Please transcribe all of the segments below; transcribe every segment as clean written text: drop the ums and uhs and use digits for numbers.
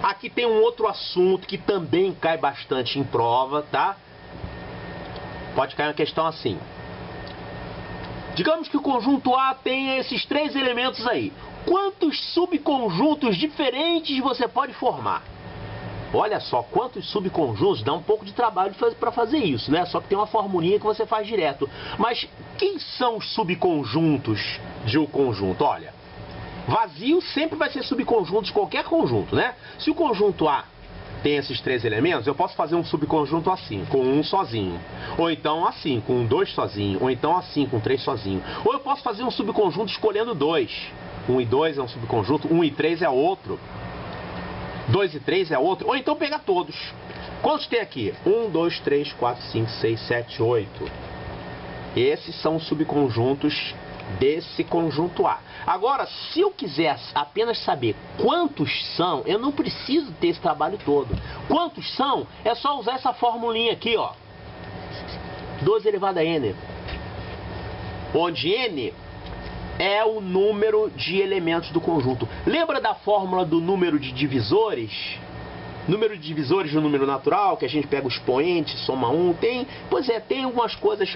Aqui tem um outro assunto que também cai bastante em prova, tá? Pode cair uma questão assim. Digamos que o conjunto A tem esses 3 elementos aí. Quantos subconjuntos diferentes você pode formar? Olha só, quantos subconjuntos, dá um pouco de trabalho para fazer isso, né? Só que tem uma formulinha que você faz direto. Mas quem são os subconjuntos de um conjunto? Olha, vazio sempre vai ser subconjunto de qualquer conjunto, né? Se o conjunto A tem esses 3 elementos, eu posso fazer um subconjunto assim, com um sozinho. Ou então assim, com 2 sozinho. Ou então assim, com 3 sozinho. Ou eu posso fazer um subconjunto escolhendo 2. 1 e 2 é um subconjunto, 1 e 3 é outro. 2 e 3 é outro, ou então pegar todos. Quantos tem aqui? 1, 2, 3, 4, 5, 6, 7, 8. Esses são os subconjuntos desse conjunto A. Agora, se eu quiser apenas saber quantos são, eu não preciso ter esse trabalho todo. Quantos são? É só usar essa formulinha aqui, ó. 12 elevado a n. Onde n é o número de elementos do conjunto. Lembra da fórmula do número de divisores? Número de divisores do número natural, que a gente pega o expoente, soma 1, pois é, tem algumas coisas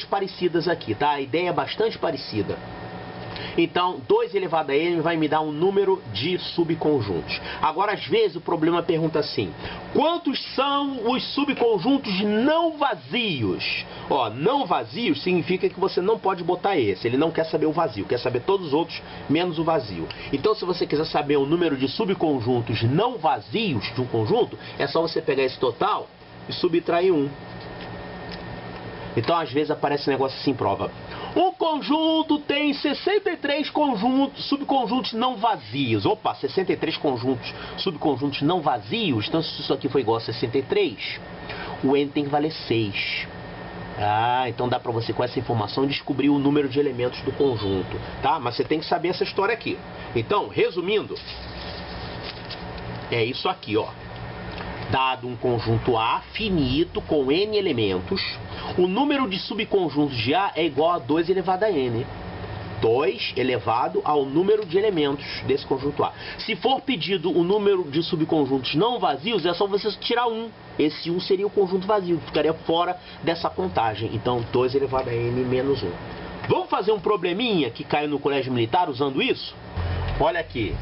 parecidas aqui, tá? A ideia é bastante parecida. Então, 2 elevado a n vai me dar um número de subconjuntos. Agora, às vezes, o problema pergunta assim: quantos são os subconjuntos não vazios? Ó, não vazios significa que você não pode botar esse. Ele não quer saber o vazio, quer saber todos os outros, menos o vazio. Então, se você quiser saber o número de subconjuntos não vazios de um conjunto, é só você pegar esse total e subtrair 1. Então, às vezes, aparece um negócio assim em prova. Um conjunto tem 63 subconjuntos não vazios. Opa, 63 subconjuntos não vazios. Então, se isso aqui for igual a 63, o n tem que valer 6. Ah, então dá pra você, com essa informação, descobrir o número de elementos do conjunto, tá? Mas você tem que saber essa história aqui. Então, resumindo, é isso aqui, ó. Dado um conjunto A finito com n elementos, o número de subconjuntos de A é igual a 2 elevado a n. 2 elevado ao número de elementos desse conjunto A. Se for pedido o número de subconjuntos não vazios, é só você tirar 1. Esse 1 seria o conjunto vazio, ficaria fora dessa contagem. Então, 2 elevado a n menos 1. Vamos fazer um probleminha que caiu no colégio militar usando isso? Olha aqui.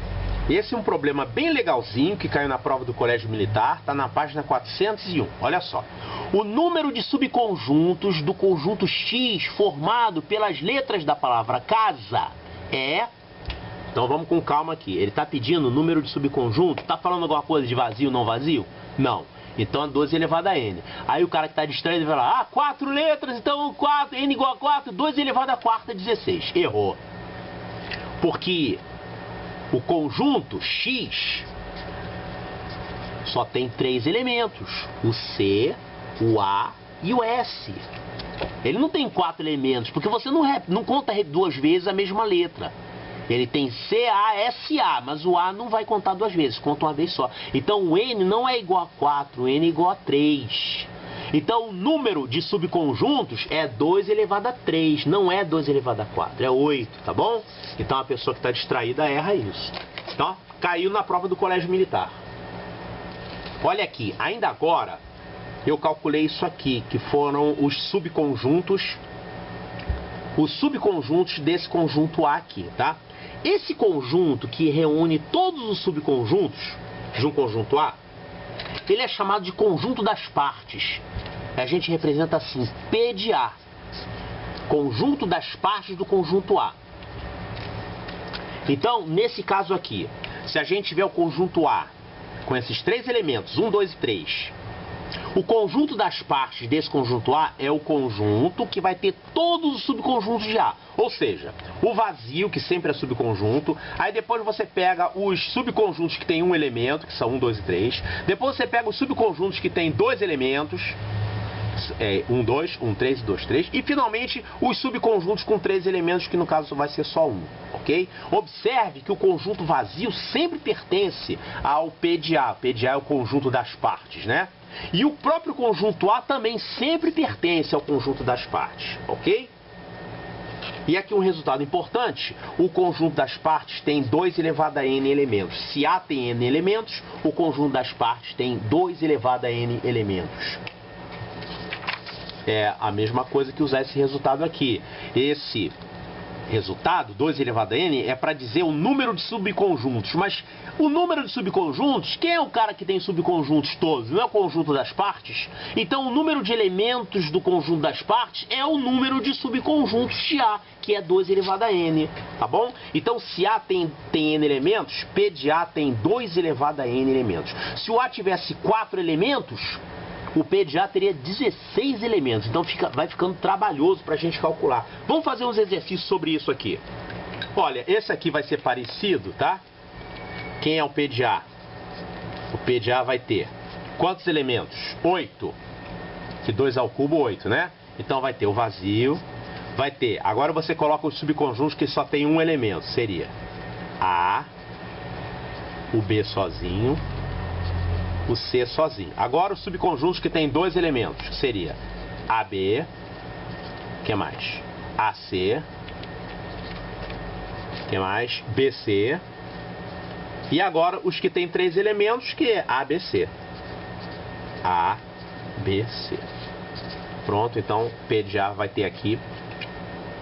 Esse é um problema bem legalzinho que caiu na prova do colégio militar, está na página 401. Olha só. O número de subconjuntos do conjunto X formado pelas letras da palavra casa é... Então vamos com calma aqui. Ele está pedindo o número de subconjunto. Está falando alguma coisa de vazio ou não vazio? Não. Então é 12 elevado a n. Aí o cara que está distraído vai falar: 4 letras, então 4, n igual a 4, 12 elevado a quarta, 16. Errou. Porque o conjunto X só tem 3 elementos: o C, o A e o S. Ele não tem 4 elementos, porque você não conta 2 vezes a mesma letra. Ele tem C, A, S, A, mas o A não vai contar 2 vezes, conta uma vez só. Então o N não é igual a 4, o N é igual a 3. Então o número de subconjuntos é 2 elevado a 3, não é 2 elevado a 4, é 8, tá bom? Então a pessoa que está distraída erra isso. Então, caiu na prova do colégio militar. Olha aqui, ainda agora eu calculei isso aqui, que foram os subconjuntos desse conjunto A aqui, tá? Esse conjunto que reúne todos os subconjuntos de um conjunto A, ele é chamado de conjunto das partes. A gente representa assim, P de A. Conjunto das partes do conjunto A. Então, nesse caso aqui, se a gente tiver o conjunto A com esses 3 elementos, 1, 2 e 3, o conjunto das partes desse conjunto A é o conjunto que vai ter todos os subconjuntos de A. Ou seja, o vazio, que sempre é subconjunto. Aí depois você pega os subconjuntos que tem um elemento, que são 1, 2 e 3. Depois você pega os subconjuntos que tem 2 elementos, 1, 2, 1, 3 e 2, 3. E finalmente os subconjuntos com 3 elementos, que no caso vai ser só 1. Ok? Observe que o conjunto vazio sempre pertence ao P de A. P de A é o conjunto das partes, né? E o próprio conjunto A também sempre pertence ao conjunto das partes, ok? E aqui um resultado importante, o conjunto das partes tem 2 elevado a n elementos. Se A tem n elementos, o conjunto das partes tem 2 elevado a n elementos. É a mesma coisa que usar esse resultado aqui. Esse resultado, 2 elevado a n, é para dizer o número de subconjuntos. Mas o número de subconjuntos, quem é o cara que tem subconjuntos todos? Não é o conjunto das partes? Então o número de elementos do conjunto das partes é o número de subconjuntos de A, que é 2 elevado a n, tá bom? Então se A tem n elementos, P de A tem 2 elevado a n elementos. Se o A tivesse 4 elementos, o P de A teria 16 elementos, então vai ficando trabalhoso para a gente calcular. Vamos fazer uns exercícios sobre isso aqui. Olha, esse aqui vai ser parecido, tá? Quem é o P de A? O P de A vai ter quantos elementos? 8. Que 2 ao cubo, 8, né? Então vai ter o vazio, vai ter... Agora você coloca os subconjuntos que só tem um elemento, seria A, o B sozinho, o C sozinho. Agora os subconjuntos que tem 2 elementos, que seria AB, que mais? AC, que mais? BC. E agora os que tem 3 elementos, que é ABC. ABC. Pronto, então P de A vai ter aqui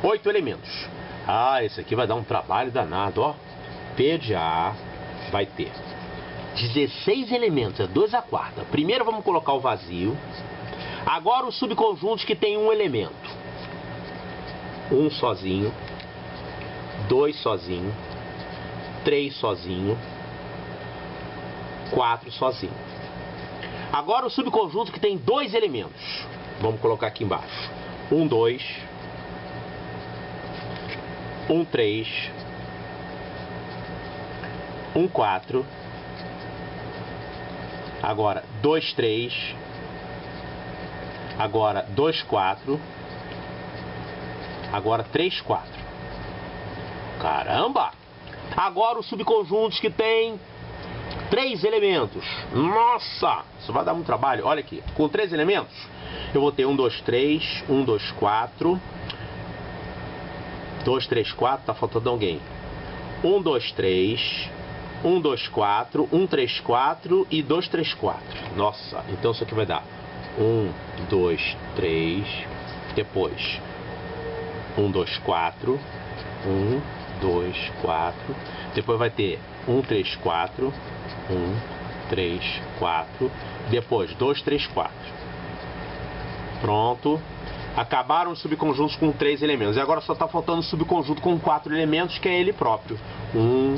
8 elementos. Ah, esse aqui vai dar um trabalho danado, ó. P de A vai ter 16 elementos, é 2 a quarta. Primeiro vamos colocar o vazio. Agora os subconjuntos que tem um elemento. 1 sozinho, 2 sozinho, 3 sozinho, 4 sozinho. Agora o subconjunto que tem 2 elementos. Vamos colocar aqui embaixo. 1, 2, 1, 3, 1, 4. Agora 2, 3. Agora 2, 4. Agora 3, 4. Caramba! Agora os subconjuntos que tem 3 elementos. Nossa! Isso vai dar muito trabalho. Olha aqui. Com 3 elementos, eu vou ter 1, 2, 3. 1, 2, 4. 2, 3, 4. Tá faltando alguém. 1, 2, 3. 1, 2, 4, 1, 3, 4 e 2, 3, 4. Nossa, então isso aqui vai dar 1, 2, 3, depois 1, 2, 4, 1, 2, 4, depois vai ter 1, 3, 4, 1, 3, 4, depois 2, 3, 4. Pronto. Acabaram os subconjuntos com 3 elementos. E agora só está faltando o subconjunto com 4 elementos, que é ele próprio. 1,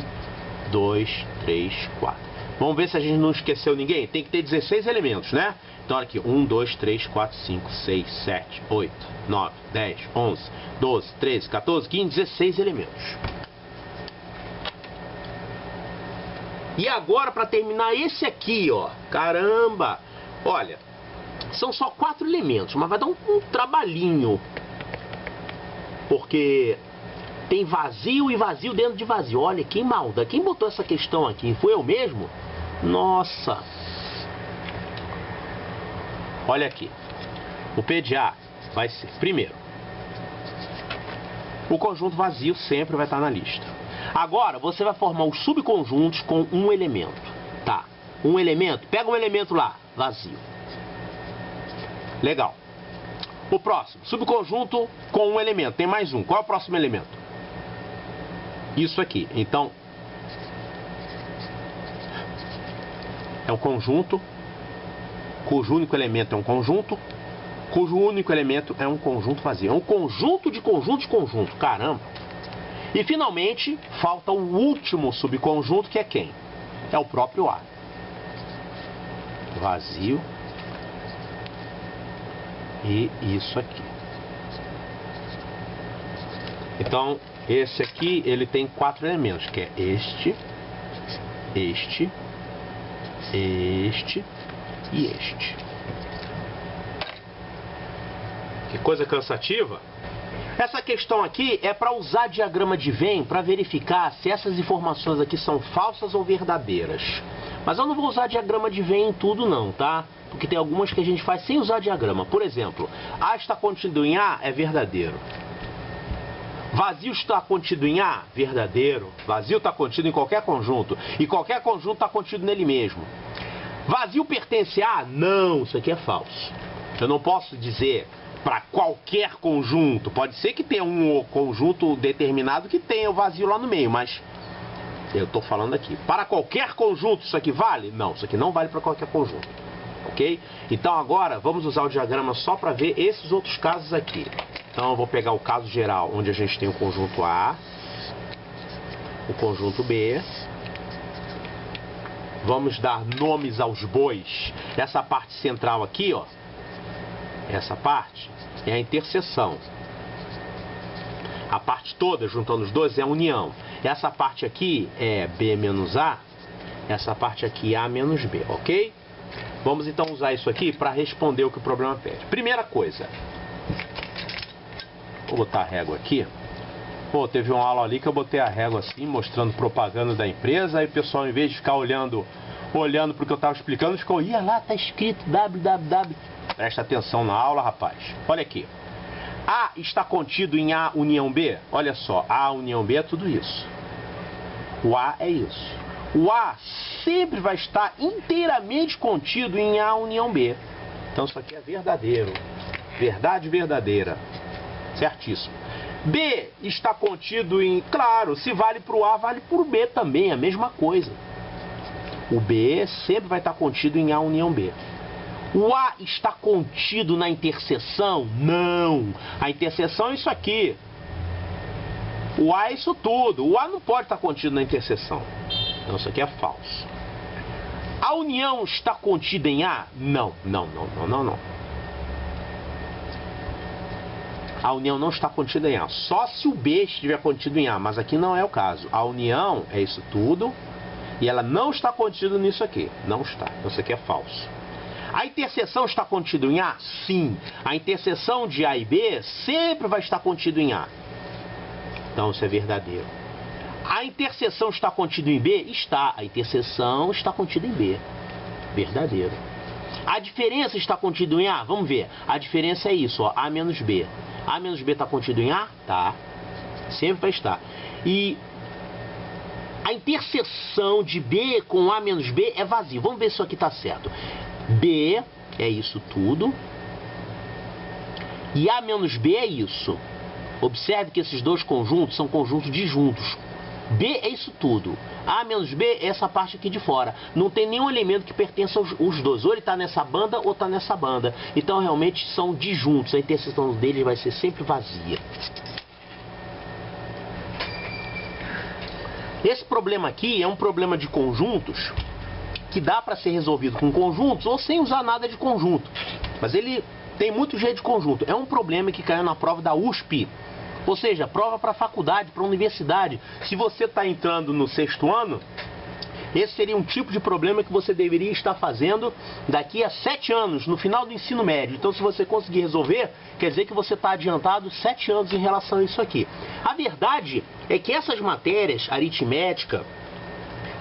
2, 3, 4. Vamos ver se a gente não esqueceu ninguém. Tem que ter 16 elementos, né? Então olha aqui, 1, 2, 3, 4, 5, 6, 7, 8, 9, 10, 11, 12, 13, 14, 15, 16 elementos. E agora, para terminar, esse aqui, ó. Caramba! Olha, são só 4 elementos, mas vai dar um trabalhinho. Porque tem vazio e vazio dentro de vazio. Olha, que maldade. Quem botou essa questão aqui? Foi eu mesmo? Nossa! Olha aqui. O P de A vai ser, primeiro, o conjunto vazio sempre vai estar na lista. Agora, você vai formar os subconjuntos com um elemento. Tá. Um elemento. Pega um elemento lá. Vazio. Legal. O próximo. Subconjunto com um elemento. Tem mais um. Qual é o próximo elemento? Isso aqui. Então, é um conjunto cujo único elemento é um conjunto, cujo único elemento é um conjunto vazio. É um conjunto de conjunto de conjunto. Caramba! E finalmente, falta o último subconjunto, que é quem? É o próprio A. Vazio. E isso aqui. Então, esse aqui, ele tem 4 elementos, que é este, este e este. Que coisa cansativa. Essa questão aqui é para usar diagrama de Venn para verificar se essas informações aqui são falsas ou verdadeiras. Mas eu não vou usar diagrama de Venn em tudo não, tá? Porque tem algumas que a gente faz sem usar diagrama. Por exemplo, A está contido em A é verdadeiro. Vazio está contido em A? Verdadeiro. Vazio está contido em qualquer conjunto. E qualquer conjunto está contido nele mesmo. Vazio pertence a A? Não, isso aqui é falso. Eu não posso dizer para qualquer conjunto. Pode ser que tenha um conjunto determinado que tenha o vazio lá no meio, mas eu estou falando aqui. Para qualquer conjunto isso aqui vale? Não, isso aqui não vale para qualquer conjunto. Ok? Então agora vamos usar o diagrama só para ver esses outros casos aqui. Então eu vou pegar o caso geral, onde a gente tem o conjunto A, o conjunto B. Vamos dar nomes aos bois. Essa parte central aqui, ó, essa parte é a interseção. A parte toda, juntando os dois, é a união. Essa parte aqui é B menos A. Essa parte aqui é A menos B, ok? Vamos então usar isso aqui para responder o que o problema pede. Primeira coisa. Vou botar a régua aqui. Pô, teve uma aula ali que eu botei a régua assim, mostrando propaganda da empresa. Aí o pessoal, em vez de ficar olhando para o que eu estava explicando, ficou, ia lá, tá escrito www. Presta atenção na aula, rapaz. Olha aqui. A está contido em A união B? Olha só, A união B é tudo isso. O A é isso. O A sempre vai estar inteiramente contido em A união B. Então isso aqui é verdadeiro. Verdade verdadeira. Certíssimo. B está contido em... Claro, se vale para o A, vale para o B também, a mesma coisa. O B sempre vai estar contido em A união B. O A está contido na interseção? Não. A interseção é isso aqui. O A é isso tudo. O A não pode estar contido na interseção. Então isso aqui é falso. A união está contida em A? Não. A união não está contida em A. Só se o B estiver contido em A. Mas aqui não é o caso. A união é isso tudo. E ela não está contida nisso aqui. Não está. Então isso aqui é falso. A interseção está contida em A? Sim. A interseção de A e B sempre vai estar contida em A. Então isso é verdadeiro. A interseção está contida em B? Está. A interseção está contida em B. Verdadeiro. A diferença está contida em A? Vamos ver. A diferença é isso, ó, A menos B. A menos B está contido em A? Tá. Sempre vai estar. E a interseção de B com A menos B é vazio. Vamos ver se isso aqui está certo. B é isso tudo. E A menos B é isso. Observe que esses dois conjuntos são conjuntos disjuntos. B é isso tudo. A menos B é essa parte aqui de fora. Não tem nenhum elemento que pertença aos dois. Ou ele está nessa banda ou está nessa banda. Então realmente são disjuntos. A interseção deles vai ser sempre vazia. Esse problema aqui é um problema de conjuntos que dá para ser resolvido com conjuntos ou sem usar nada de conjunto. Mas ele tem muito jeito de conjunto. É um problema que caiu na prova da USP. Ou seja, prova para faculdade, para universidade. Se você está entrando no 6º ano, esse seria um tipo de problema que você deveria estar fazendo daqui a 7 anos, no final do ensino médio. Então, se você conseguir resolver, quer dizer que você está adiantado 7 anos em relação a isso aqui. A verdade é que essas matérias, aritmética,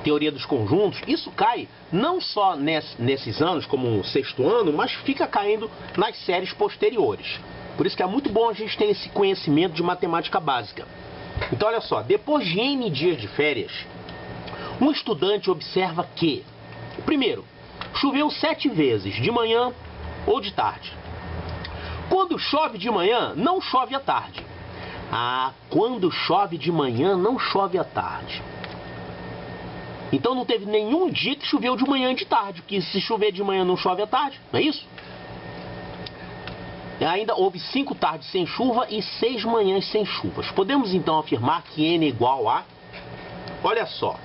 teoria dos conjuntos, isso cai não só nesses anos, como o 6º ano, mas fica caindo nas séries posteriores. Por isso que é muito bom a gente ter esse conhecimento de matemática básica. Então, olha só, depois de N dias de férias, um estudante observa que, primeiro, choveu 7 vezes, de manhã ou de tarde. Quando chove de manhã, não chove à tarde. Ah, quando chove de manhã, não chove à tarde. Então não teve nenhum dia que choveu de manhã e de tarde, porque se chover de manhã não chove à tarde, não é isso? Ainda houve 5 tardes sem chuva e 6 manhãs sem chuvas. Podemos então afirmar que N é igual a... Olha só.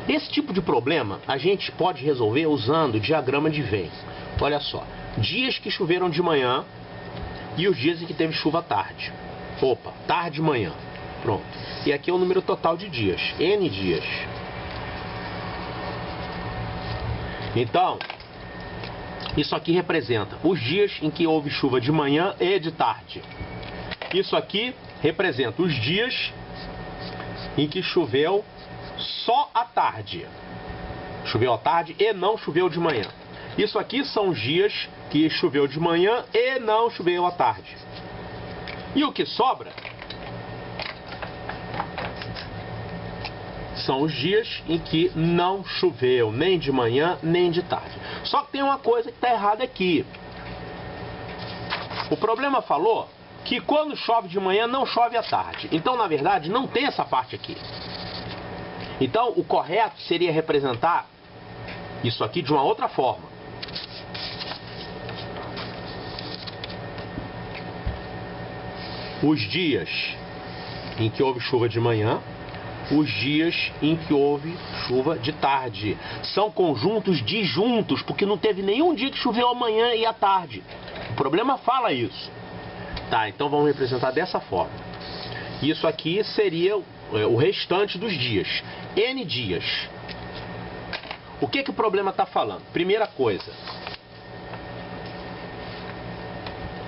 Esse tipo de problema a gente pode resolver usando o diagrama de Venn. Olha só. Dias que choveram de manhã e os dias em que teve chuva à tarde. Opa, tarde e manhã. Pronto. E aqui é o número total de dias. N dias. Então, isso aqui representa os dias em que houve chuva de manhã e de tarde. Isso aqui representa os dias em que choveu só à tarde. Choveu à tarde e não choveu de manhã. Isso aqui são os dias que choveu de manhã e não choveu à tarde. E o que sobra são os dias em que não choveu nem de manhã nem de tarde. Só que tem uma coisa que está errada aqui. O problema falou que quando chove de manhã não chove à tarde. Então, na verdade, não tem essa parte aqui. Então, o correto seria representar isso aqui de uma outra forma. Os dias em que houve chuva de manhã, os dias em que houve chuva de tarde. São conjuntos disjuntos, porque não teve nenhum dia que choveu amanhã e à tarde. O problema fala isso. Tá, então vamos representar dessa forma. Isso aqui seria o restante dos dias. N dias. O que o problema está falando? Primeira coisa.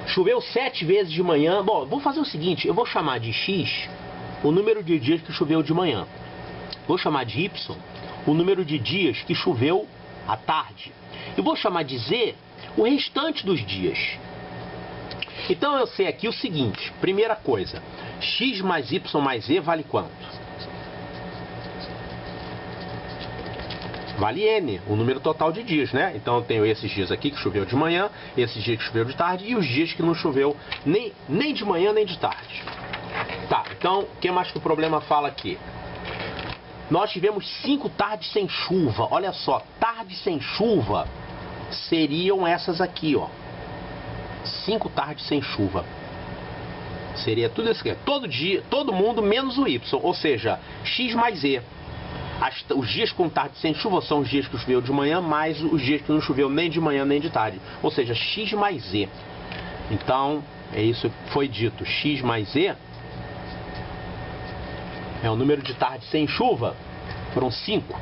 Choveu 7 vezes de manhã. Bom, vou fazer o seguinte. Eu vou chamar de X o número de dias que choveu de manhã. Vou chamar de Y o número de dias que choveu à tarde. E vou chamar de Z o restante dos dias. Então eu sei aqui o seguinte. Primeira coisa. X mais Y mais Z vale quanto? Vale N, o número total de dias, né? Então eu tenho esses dias aqui que choveu de manhã, esses dias que choveu de tarde e os dias que não choveu nem de manhã nem de tarde. Tá, então o que mais que o problema fala aqui? Nós tivemos 5 tardes sem chuva. Olha só, tardes sem chuva seriam essas aqui, ó. 5 tardes sem chuva. Seria tudo isso aqui. Todo dia, todo mundo menos o Y, ou seja, X mais Z. Os dias com tarde sem chuva são os dias que choveu de manhã, mais os dias que não choveu nem de manhã nem de tarde. Ou seja, X mais Z. Então, é isso que foi dito. X mais Z é o número de tarde sem chuva. Foram 5.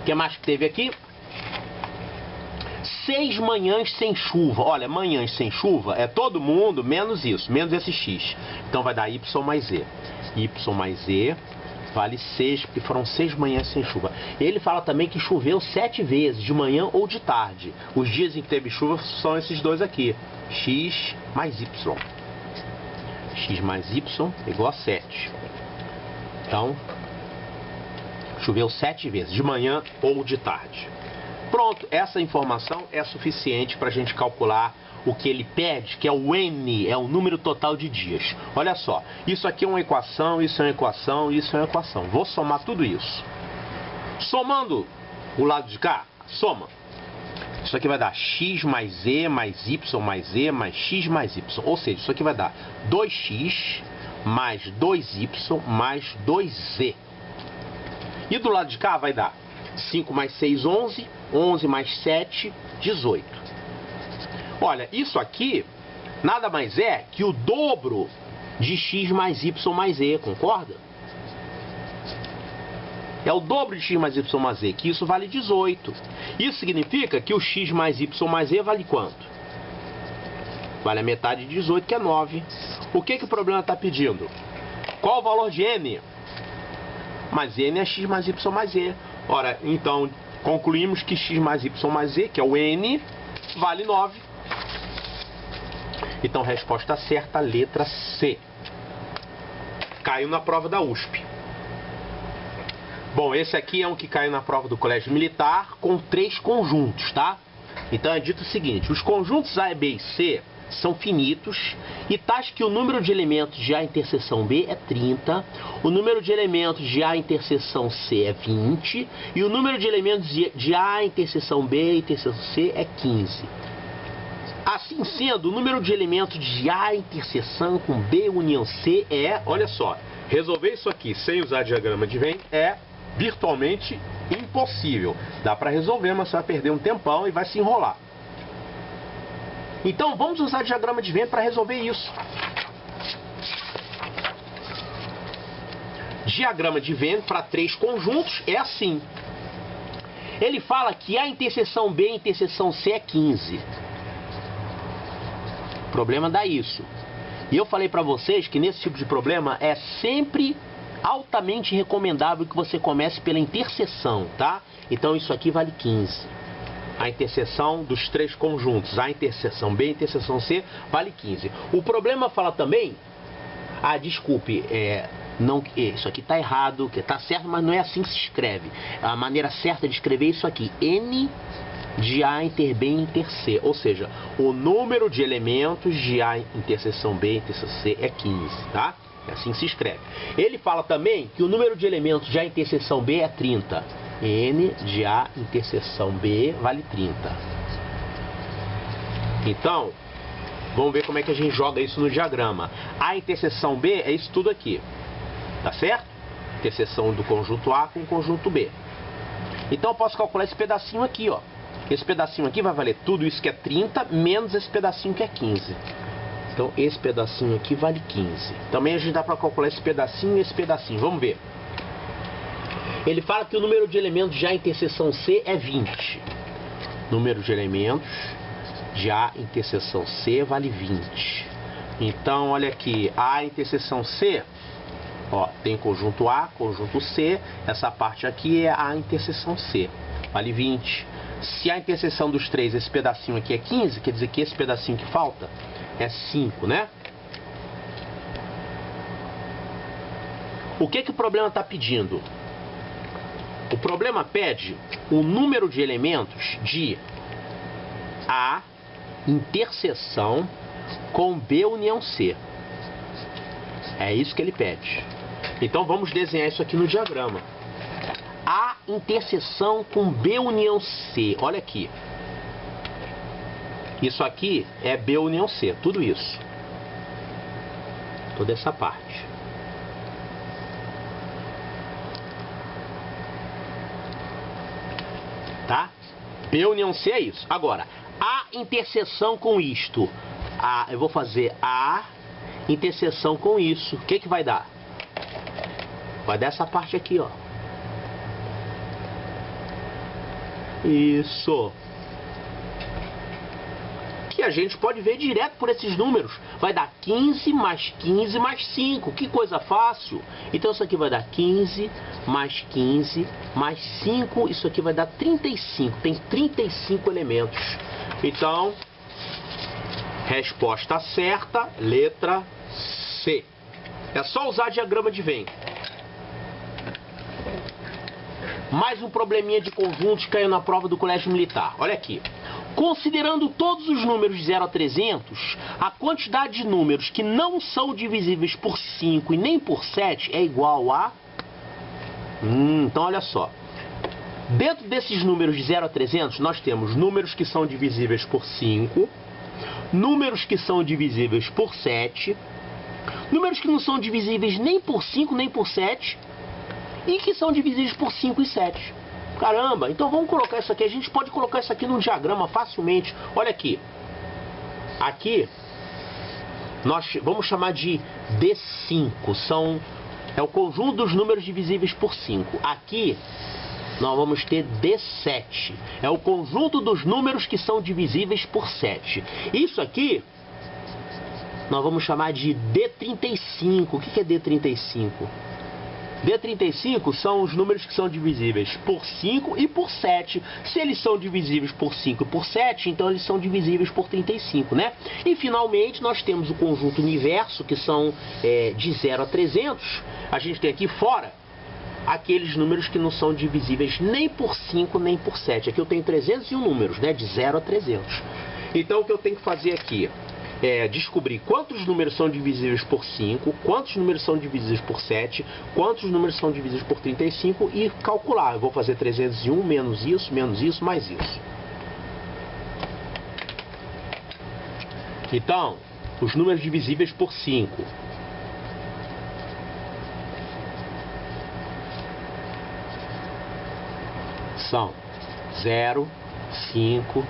O que mais que teve aqui? 6 manhãs sem chuva. Olha, manhãs sem chuva é todo mundo menos isso, menos esse X. Então vai dar Y mais Z. Y mais Z vale 6, porque foram 6 manhãs sem chuva. Ele fala também que choveu 7 vezes, de manhã ou de tarde. Os dias em que teve chuva são esses dois aqui. X mais Y. X mais Y igual a 7. Então, choveu 7 vezes, de manhã ou de tarde. Pronto, essa informação é suficiente para a gente calcular o que ele pede, que é o N, é o número total de dias. Olha só, isso aqui é uma equação, isso é uma equação, isso é uma equação. Vou somar tudo isso. Somando o lado de cá, soma. Isso aqui vai dar X mais Z mais Y mais Z mais X mais Y. Ou seja, isso aqui vai dar 2X mais 2Y mais 2Z. E do lado de cá vai dar 5 mais 6, 11. 11 mais 7, 18. Olha, isso aqui nada mais é que o dobro de X mais Y mais Z, concorda? É o dobro de X mais Y mais Z, que isso vale 18. Isso significa que o X mais Y mais Z vale quanto? Vale a metade de 18, que é 9. O que o problema está pedindo? Qual o valor de N? Mas N é X mais Y mais Z. Ora, então concluímos que X mais Y mais Z, que é o N, vale 9. Então, resposta certa, letra C. Caiu na prova da USP. Bom, esse aqui é um que caiu na prova do Colégio Militar com 3 conjuntos, tá? Então é dito o seguinte, os conjuntos A, B e C são finitos e tais que o número de elementos de A interseção B é 30, o número de elementos de A interseção C é 20 e o número de elementos de A interseção B e interseção C é 15. Assim sendo, o número de elementos de A interseção com B união C é, olha só, resolver isso aqui sem usar diagrama de Venn é virtualmente impossível. Dá para resolver, mas você vai perder um tempão e vai se enrolar. Então vamos usar diagrama de Venn para resolver isso. Diagrama de Venn para 3 conjuntos é assim. Ele fala que A interseção B e interseção C é 15. O problema dá isso. E eu falei para vocês que nesse tipo de problema é sempre altamente recomendável que você comece pela interseção, tá? Então isso aqui vale 15. A interseção dos três conjuntos, A interseção B e interseção C, vale 15. O problema fala também... Ah, desculpe, não, isso aqui está errado, está certo, mas não é assim que se escreve. A maneira certa de escrever é isso aqui, N de A inter B inter C, ou seja, o número de elementos de A interseção B interseção C é 15, tá? É assim que se escreve. Ele fala também que o número de elementos de A interseção B é 30. N de A interseção B vale 30. Então, vamos ver como é que a gente joga isso no diagrama. A interseção B é isso tudo aqui. Tá certo? Interseção do conjunto A com o conjunto B. Então eu posso calcular esse pedacinho aqui, ó. Esse pedacinho aqui vai valer tudo isso que é 30, menos esse pedacinho que é 15. Então esse pedacinho aqui vale 15. Também a gente dá para calcular esse pedacinho e esse pedacinho. Vamos ver. Ele fala que o número de elementos de A interseção C é 20. Número de elementos de A interseção C vale 20. Então, olha aqui, A interseção C, ó, tem conjunto A, conjunto C, essa parte aqui é A interseção C, vale 20. Se a interseção dos três, esse pedacinho aqui é 15, quer dizer que esse pedacinho que falta é 5, né? O que o problema está pedindo? O problema pede o número de elementos de A interseção com B união C. É isso que ele pede. Então vamos desenhar isso aqui no diagrama. A interseção com B união C. Olha aqui. Isso aqui é B união C. Tudo isso. Toda essa parte. Tá? B união C é isso. Agora, A interseção com isto. Eu vou fazer A interseção com isso. O que vai dar? Vai dar essa parte aqui, ó. Isso. Que a gente pode ver direto por esses números. Vai dar 15 mais 15 mais 5. Que coisa fácil. Então isso aqui vai dar 15 mais 15 mais 5. Isso aqui vai dar 35. Tem 35 elementos. Então, resposta certa, letra C. É só usar diagrama de Venn. Mais um probleminha de conjuntos caiu na prova do Colégio Militar. Olha aqui. Considerando todos os números de 0 a 300, a quantidade de números que não são divisíveis por 5 e nem por 7 é igual a... Então olha só. Dentro desses números de 0 a 300, nós temos números que são divisíveis por 5, números que são divisíveis por 7, números que não são divisíveis nem por 5 nem por 7 e que são divisíveis por 5 e 7. Caramba, então vamos colocar isso aqui. A gente pode colocar isso aqui num diagrama facilmente. Olha aqui. Aqui, nós vamos chamar de D5. É o conjunto dos números divisíveis por 5. Aqui, nós vamos ter D7. É o conjunto dos números que são divisíveis por 7. Isso aqui, nós vamos chamar de D35. O que é D35? D35 são os números que são divisíveis por 5 e por 7. Se eles são divisíveis por 5 e por 7, então eles são divisíveis por 35, né? E finalmente nós temos o conjunto universo, que são de 0 a 300. A gente tem aqui fora aqueles números que não são divisíveis nem por 5 nem por 7. Aqui eu tenho 301 números, né? De 0 a 300. Então o que eu tenho que fazer aqui é descobrir quantos números são divisíveis por 5, quantos números são divisíveis por 7, quantos números são divisíveis por 35 e calcular. Eu vou fazer 301 menos isso, mais isso. Então, os números divisíveis por 5. São 0, 5,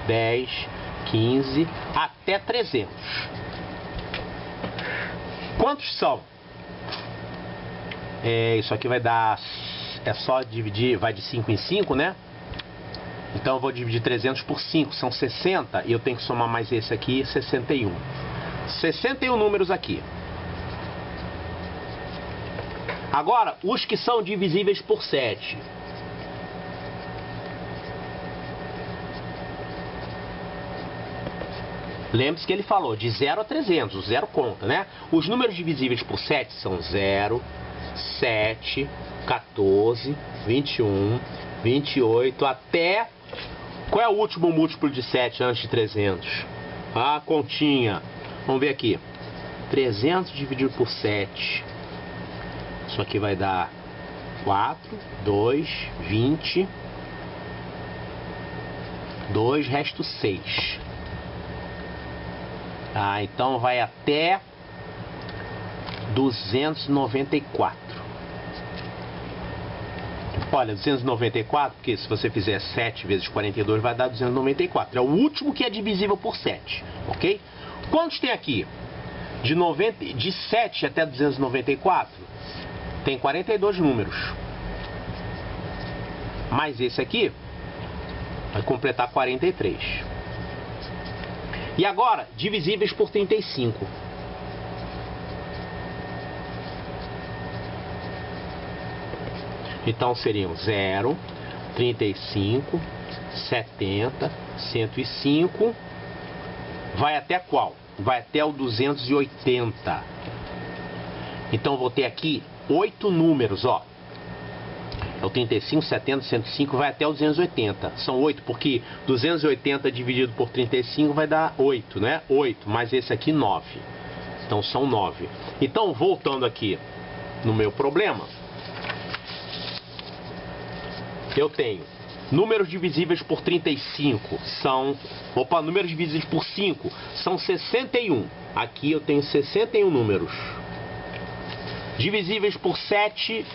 10, 15 até 300. Quantos são? Isso aqui vai dar... É só dividir, vai de 5 em 5, né? Então eu vou dividir 300 por 5, são 60. E eu tenho que somar mais esse aqui, 61. 61 números aqui. Agora, os que são divisíveis por 7. Lembre-se que ele falou de 0 a 300, o 0 conta, né? Os números divisíveis por 7 são 0, 7, 14, 21, 28, até... Qual é o último múltiplo de 7 antes de 300? Ah, continha. Vamos ver aqui. 300 dividido por 7. Isso aqui vai dar 4, 2, 20. 2, resto 6. Ah, então vai até 294. Olha, 294, porque se você fizer 7 vezes 42 vai dar 294. É o último que é divisível por 7, ok? Quantos tem aqui? De 7 até 294, tem 42 números. Mais esse aqui vai completar 43. E agora, divisíveis por 35. Então seriam 0, 35, 70, 105. Vai até qual? Vai até o 280. Então vou ter aqui 8 números, ó. É o 35, 70, 105, vai até o 280. São 8, porque 280 dividido por 35 vai dar 8, né? 8, mais esse aqui 9. Então são 9. Então, voltando aqui no meu problema, eu tenho números divisíveis por 35 são... Opa, números divisíveis por 5 são 61. Aqui eu tenho 61 números. Divisíveis por 7,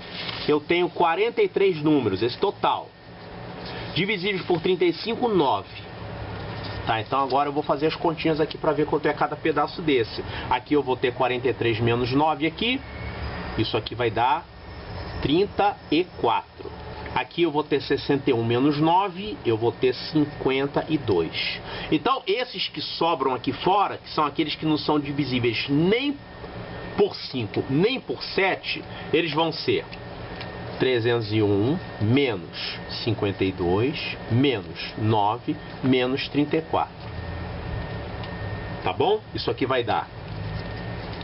eu tenho 43 números, esse total. Divisíveis por 35, 9. Tá, então agora eu vou fazer as continhas aqui para ver quanto é cada pedaço desse. Aqui eu vou ter 43 menos 9 aqui. Isso aqui vai dar 34. Aqui eu vou ter 61 menos 9, eu vou ter 52. Então esses que sobram aqui fora, que são aqueles que não são divisíveis nem por 5, nem por 7, eles vão ser 301 menos 52 menos 9 menos 34. Tá bom? Isso aqui vai dar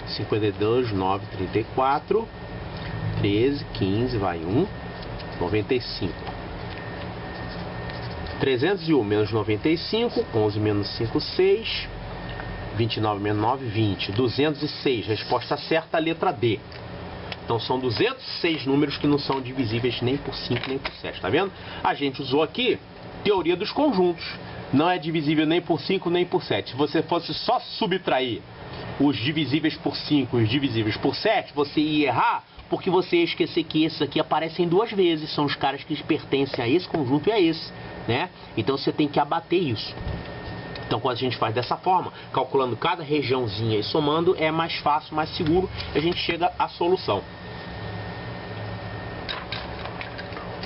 52, 9, 34, 13, 15, vai 1, 95. 301 menos 95, 11 menos 5, 6, 29 menos 9, 20. 206, resposta certa, a letra D. Então são 206 números que não são divisíveis nem por 5 nem por 7, tá vendo? A gente usou aqui teoria dos conjuntos. Não é divisível nem por 5 nem por 7. Se você fosse só subtrair os divisíveis por 5 e os divisíveis por 7, você ia errar, porque você ia esquecer que esses aqui aparecem duas vezes. São os caras que pertencem a esse conjunto e a esse, né? Então você tem que abater isso. Então quando a gente faz dessa forma, calculando cada regiãozinha e somando, é mais fácil, mais seguro, a gente chega à solução.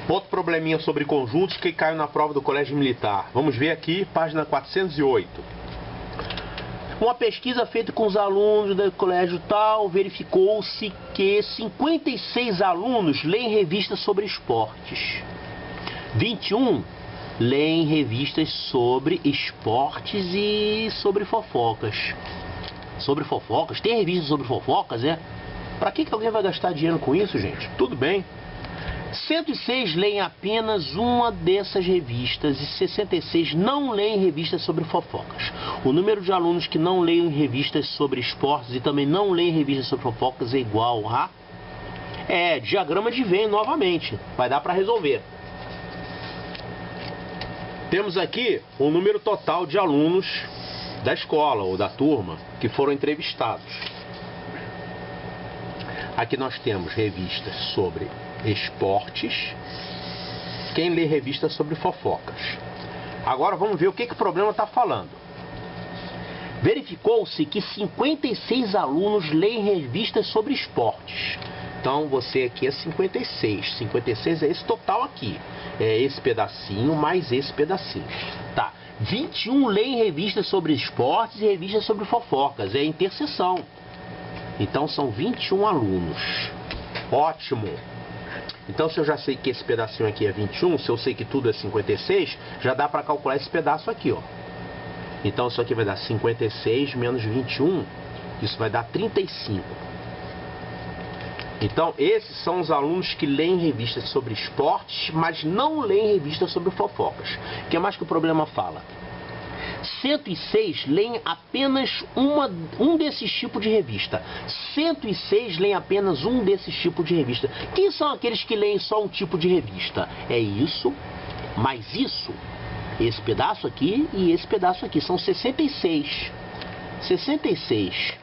Outro probleminha sobre conjuntos que caiu na prova do Colégio Militar. Vamos ver aqui, página 408. Uma pesquisa feita com os alunos do colégio tal, verificou-se que 56 alunos leem revistas sobre esportes. 21 leem revistas sobre esportes e sobre fofocas. Sobre fofocas? Tem revistas sobre fofocas, é? Pra que alguém vai gastar dinheiro com isso, gente? Tudo bem. 106 leem apenas uma dessas revistas e 66 não leem revistas sobre fofocas. O número de alunos que não leem revistas sobre esportes e também não leem revistas sobre fofocas é igual a... diagrama de Venn novamente. Vai dar para resolver. Temos aqui o número total de alunos da escola ou da turma que foram entrevistados. Aqui nós temos revistas sobre esportes. Quem lê revistas sobre fofocas? Agora vamos ver o que o problema está falando. Verificou-se que 56 alunos leem revistas sobre esportes. Então você aqui é 56. 56 é esse total aqui. É esse pedacinho mais esse pedacinho. Tá. 21 leem revistas sobre esportes e revistas sobre fofocas. É interseção. Então são 21 alunos. Ótimo. Então se eu já sei que esse pedacinho aqui é 21, se eu sei que tudo é 56, já dá para calcular esse pedaço aqui, ó. Então isso aqui vai dar 56 menos 21, isso vai dar 35. Então esses são os alunos que leem revistas sobre esportes, mas não leem revistas sobre fofocas. O que mais que o problema fala? 106 leem apenas um desses tipos de revista. 106 leem apenas um desses tipos de revista. Quem são aqueles que leem só um tipo de revista? É isso, mais isso, esse pedaço aqui e esse pedaço aqui. São 66. 66.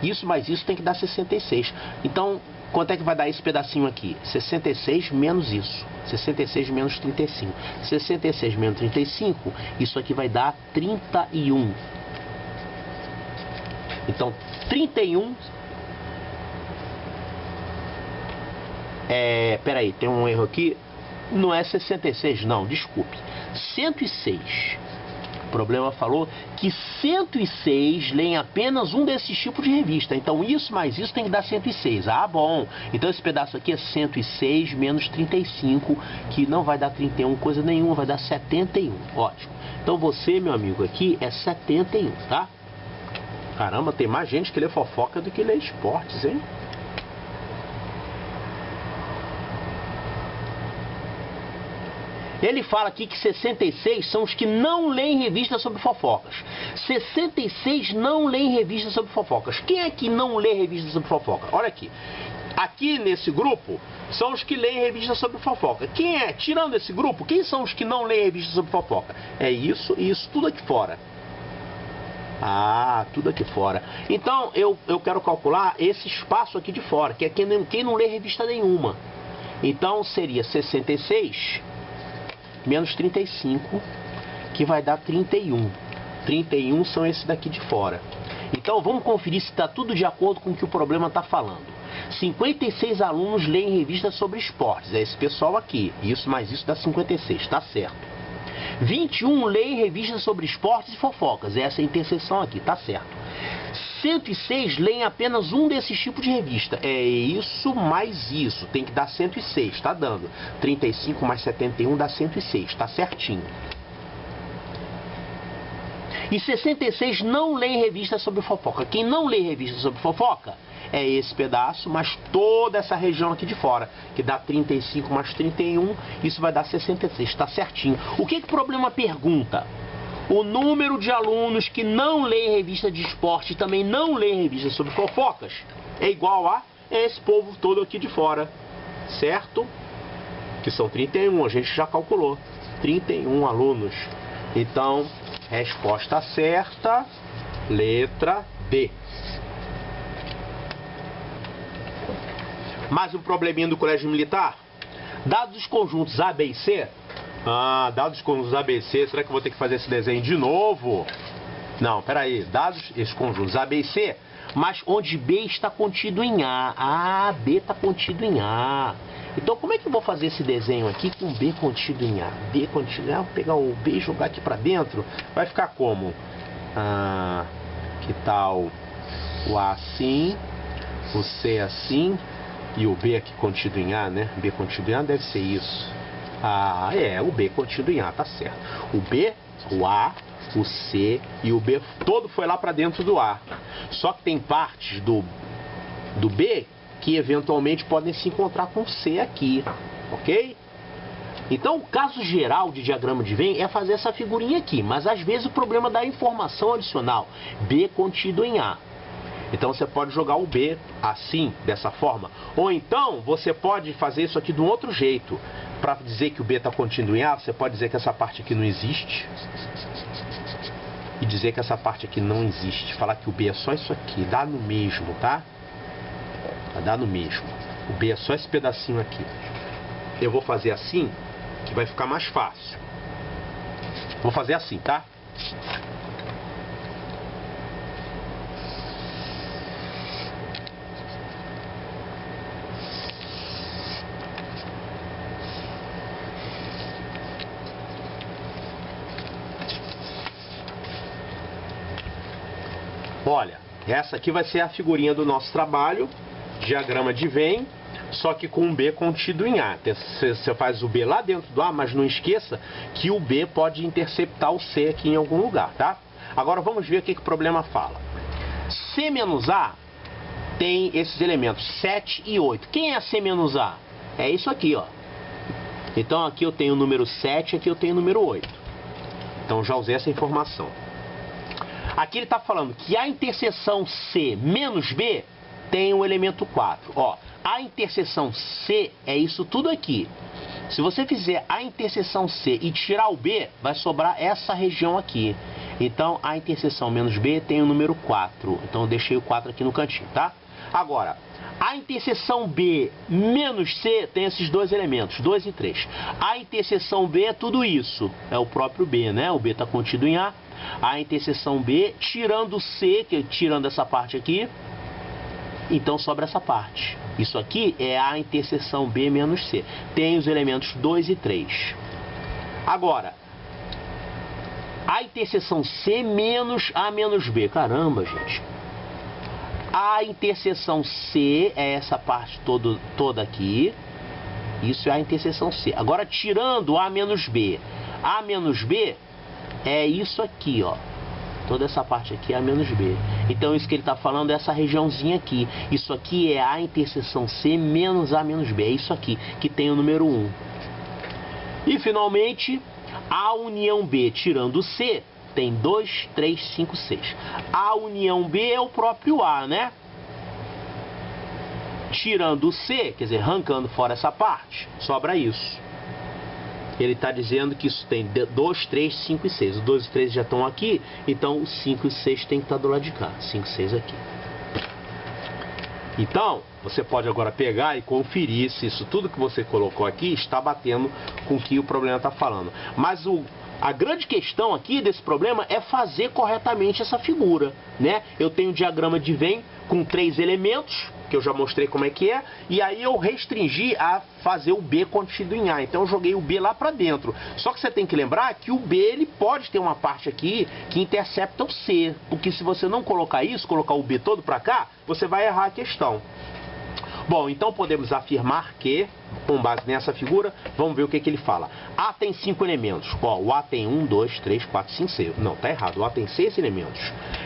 Isso mais isso tem que dar 66. Então, quanto é que vai dar esse pedacinho aqui? 66 menos isso. 66 menos 35. 66 menos 35, isso aqui vai dar 31. Então, 31... Peraí, tem um erro aqui. Não é 66, não, desculpe. 106. O problema falou que 106 leem apenas um desses tipos de revista. Então isso mais isso tem que dar 106. Ah, bom. Então esse pedaço aqui é 106 menos 35, que não vai dar 31 coisa nenhuma, vai dar 71. Ótimo. Então você, meu amigo, aqui é 71, tá? Caramba, tem mais gente que lê fofoca do que lê esportes, hein? Ele fala aqui que 66 são os que não leem revistas sobre fofocas. 66 não leem revistas sobre fofocas. Quem é que não lê revistas sobre fofoca? Olha aqui. Aqui nesse grupo são os que leem revistas sobre fofoca. Quem é? Tirando esse grupo, quem são os que não leem revistas sobre fofoca? É isso e isso tudo aqui fora. Ah, tudo aqui fora. Então eu quero calcular esse espaço aqui de fora, que é quem não lê revista nenhuma. Então seria 66... menos 35, que vai dar 31. 31 são esses daqui de fora. Então vamos conferir se está tudo de acordo com o que o problema está falando. 56 alunos leem revistas sobre esportes. É esse pessoal aqui. Isso mais isso dá 56, está certo. 21 leem revistas sobre esportes e fofocas. Essa é a interseção aqui, está certo. 106 leem apenas um desses tipos de revista. É isso mais isso. Tem que dar 106. Está dando. 35 mais 71 dá 106. Está certinho. E 66 não leem revista sobre fofoca. Quem não lê revista sobre fofoca é esse pedaço, mas toda essa região aqui de fora, que dá 35 mais 31, isso vai dar 66. Está certinho. O que o problema pergunta? O número de alunos que não leem revista de esporte e também não leem revista sobre fofocas é igual a esse povo todo aqui de fora, certo? Que são 31, a gente já calculou. 31 alunos. Então, resposta certa, letra B. Mais um probleminha do Colégio Militar. Dados os conjuntos A, B e C... dados os conjuntos ABC, será que eu vou ter que fazer esse desenho de novo? Não, peraí, dados esses conjuntos A, B e C, mas onde B está contido em A. B está contido em A. Então como é que eu vou fazer esse desenho aqui com B contido em A? B contido em A, vou pegar o B e jogar aqui para dentro, vai ficar como? Que tal o A assim, o C assim, e o B aqui contido em A, né? B contido em A deve ser isso. O B contido em A, tá certo. O B, o A, o C e o B todo foi lá para dentro do A. Só que tem partes do B que eventualmente podem se encontrar com o C aqui, ok? Então o caso geral de diagrama de Venn é fazer essa figurinha aqui, mas às vezes o problema dá informação adicional. B contido em A. Então você pode jogar o B assim, dessa forma. Ou então você pode fazer isso aqui de um outro jeito. Para dizer que o B está contido em A, você pode dizer que essa parte aqui não existe. E dizer que essa parte aqui não existe. Falar que o B é só isso aqui. Dá no mesmo, tá? Dá no mesmo. O B é só esse pedacinho aqui. Eu vou fazer assim, que vai ficar mais fácil. Vou fazer assim, tá? Olha, essa aqui vai ser a figurinha do nosso trabalho, diagrama de Venn, só que com o B contido em A. Você faz o B lá dentro do A, mas não esqueça que o B pode interceptar o C aqui em algum lugar, tá? Agora vamos ver o que o problema fala. C menos A tem esses elementos 7 e 8. Quem é C menos A? É isso aqui, ó. Então aqui eu tenho o número 7, aqui eu tenho o número 8. Então já usei essa informação. Aqui ele está falando que a interseção C menos B tem o elemento 4. Ó, a interseção C é isso tudo aqui. Se você fizer a interseção C e tirar o B, vai sobrar essa região aqui. Então a interseção menos B tem o número 4. Então eu deixei o 4 aqui no cantinho, tá? Agora, a interseção B menos C tem esses dois elementos, 2 e 3. A interseção B é tudo isso. É o próprio B, né? O B está contido em A. A interseção B, tirando C, tirando essa parte aqui, então sobra essa parte. Isso aqui é a interseção B menos C. Tem os elementos 2 e 3. Agora, a interseção C menos A menos B. Caramba, gente. A interseção C é essa parte toda aqui. Isso é a interseção C. Agora, tirando A menos B. A menos B é isso aqui, ó. Toda essa parte aqui é A menos B. Então, isso que ele está falando é essa regiãozinha aqui. Isso aqui é a interseção C menos A menos B. É isso aqui, que tem o número 1. E, finalmente, a união B tirando C tem 2, 3, 5, 6. A união B é o próprio A, né? Tirando o C, quer dizer, arrancando fora essa parte, sobra isso. Ele está dizendo que isso tem 2, 3, 5 e 6. Os 2 e 3 já estão aqui, então os 5 e 6 tem que estar do lado de cá. 5 e 6 aqui. Então, você pode agora pegar e conferir se isso tudo que você colocou aqui está batendo com o que o problema está falando. Mas a grande questão aqui desse problema é fazer corretamente essa figura, né? Eu tenho o diagrama de Venn com 3 elementos, que eu já mostrei como é que é, e aí eu restringi a fazer o B contido em A. Então eu joguei o B lá para dentro. Só que você tem que lembrar que o B ele pode ter uma parte aqui que intercepta o C, porque se você não colocar isso, colocar o B todo para cá, você vai errar a questão. Bom, então podemos afirmar que, com base nessa figura, vamos ver o que ele fala. A tem 5 elementos. Ó, o A tem 1, 2, 3, 4, 5, 6. Não, tá errado. O A tem 6 elementos.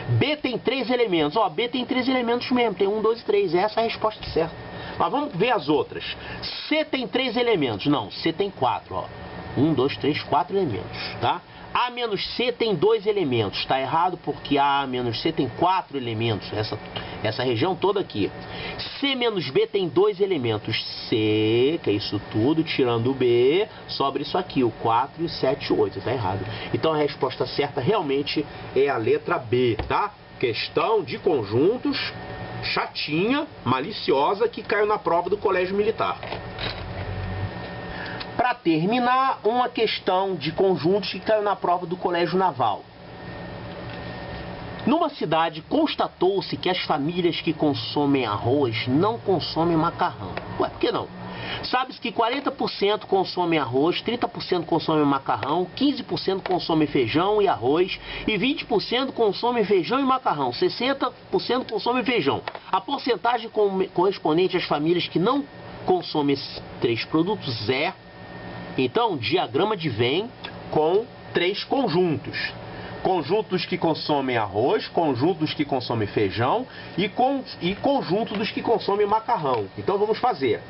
B tem 3 elementos. Ó, B tem 3 elementos mesmo. Tem 1, 2 e 3. Essa é a resposta certa. Mas vamos ver as outras. C tem 3 elementos. Não, C tem 4. Ó. 1, 2, 3, 4 elementos, tá? A menos C tem 2 elementos. Está errado porque A menos C tem 4 elementos. Essa região toda aqui. C menos B tem 2 elementos. C, que é isso tudo, tirando o B, sobra isso aqui, o 4 e o 7 e o 8. Está errado. Então a resposta certa realmente é a letra B, tá? Questão de conjuntos, chatinha, maliciosa, que caiu na prova do Colégio Militar. Para terminar, uma questão de conjuntos que caiu na prova do Colégio Naval. Numa cidade, constatou-se que as famílias que consomem arroz não consomem macarrão. Ué, por que não? Sabe-se que 40% consomem arroz, 30% consomem macarrão, 15% consomem feijão e arroz e 20% consomem feijão e macarrão, 60% consomem feijão. A porcentagem correspondente às famílias que não consomem esses 3 produtos é... Então, diagrama de Venn com 3 conjuntos. Conjunto dos que consomem arroz, conjunto dos que consomem feijão e conjunto dos que consomem macarrão. Então, vamos fazer.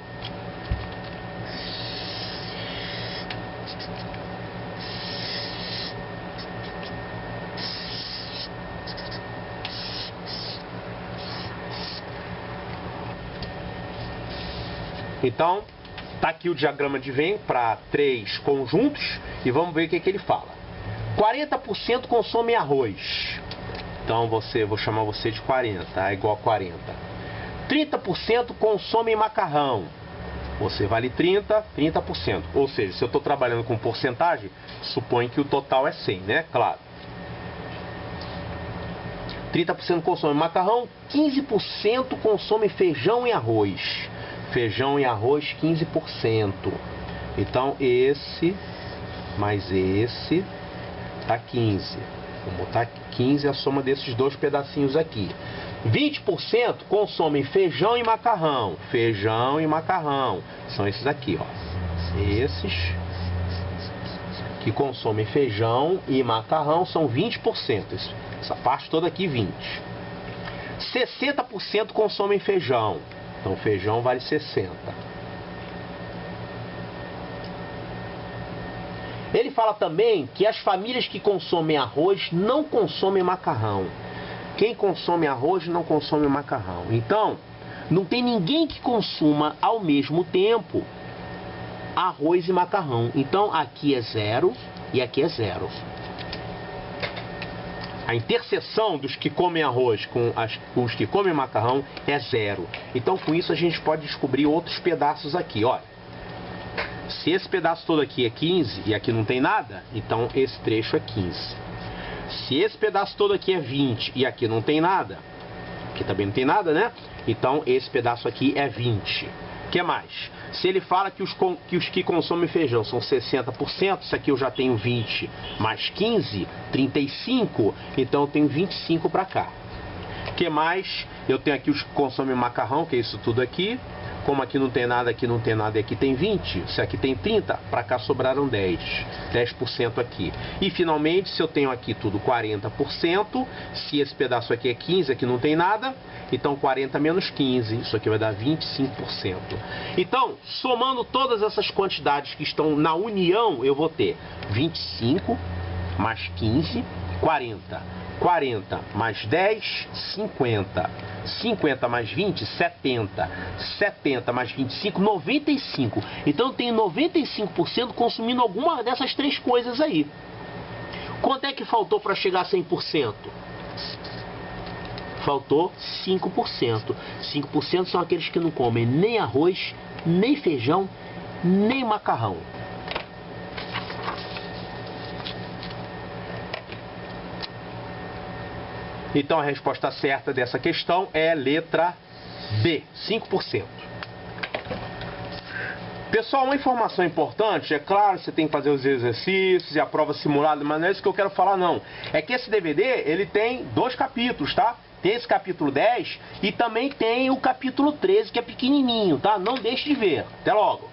Então, tá aqui o diagrama de Venn para 3 conjuntos e vamos ver o que ele fala. 40% consome arroz. Então vou chamar você de 40, tá? Igual a 40. 30% consome macarrão. Você vale 30, 30%. Ou seja, se eu estou trabalhando com porcentagem, supõe que o total é 100, né? Claro. 30% consome macarrão, 15% consome feijão e arroz. Feijão e arroz, 15%. Então, esse mais esse tá 15. Vou botar 15 a soma desses 2 pedacinhos aqui. 20% consomem feijão e macarrão. Feijão e macarrão. São esses aqui, ó. Esses que consomem feijão e macarrão são 20%. Essa parte toda aqui, 20. 60% consomem feijão. Então, feijão vale 60. Ele fala também que as famílias que consomem arroz não consomem macarrão. Quem consome arroz não consome macarrão. Então, não tem ninguém que consuma ao mesmo tempo arroz e macarrão. Então, aqui é 0 e aqui é 0. A interseção dos que comem arroz com os que comem macarrão é 0. Então, com isso, a gente pode descobrir outros pedaços aqui. Olha, se esse pedaço todo aqui é 15 e aqui não tem nada, então esse trecho é 15. Se esse pedaço todo aqui é 20 e aqui não tem nada, aqui também não tem nada, né? Então, esse pedaço aqui é 20. O que mais? Se ele fala que os que consomem feijão são 60%, isso aqui eu já tenho 20 mais 15, 35, então eu tenho 25 para cá. O que mais? Eu tenho aqui os que consomem macarrão, que é isso tudo aqui. Como aqui não tem nada, aqui não tem nada e aqui tem 20, se aqui tem 30, para cá sobraram 10. 10% aqui. E finalmente, se eu tenho aqui tudo 40%, se esse pedaço aqui é 15, aqui não tem nada, então 40 menos 15, isso aqui vai dar 25%. Então, somando todas essas quantidades que estão na união, eu vou ter 25 mais 15, 40. 40 mais 10, 50. 50 mais 20, 70. 70 mais 25, 95. Então eu tenho 95% consumindo alguma dessas três coisas aí. Quanto é que faltou para chegar a 100%? Faltou 5%. 5% são aqueles que não comem nem arroz, nem feijão, nem macarrão. Então a resposta certa dessa questão é letra B, 5%. Pessoal, uma informação importante, é claro, você tem que fazer os exercícios e a prova simulada, mas não é isso que eu quero falar não. É que esse DVD, ele tem 2 capítulos, tá? Tem esse capítulo 10 e também tem o capítulo 13, que é pequenininho, tá? Não deixe de ver. Até logo!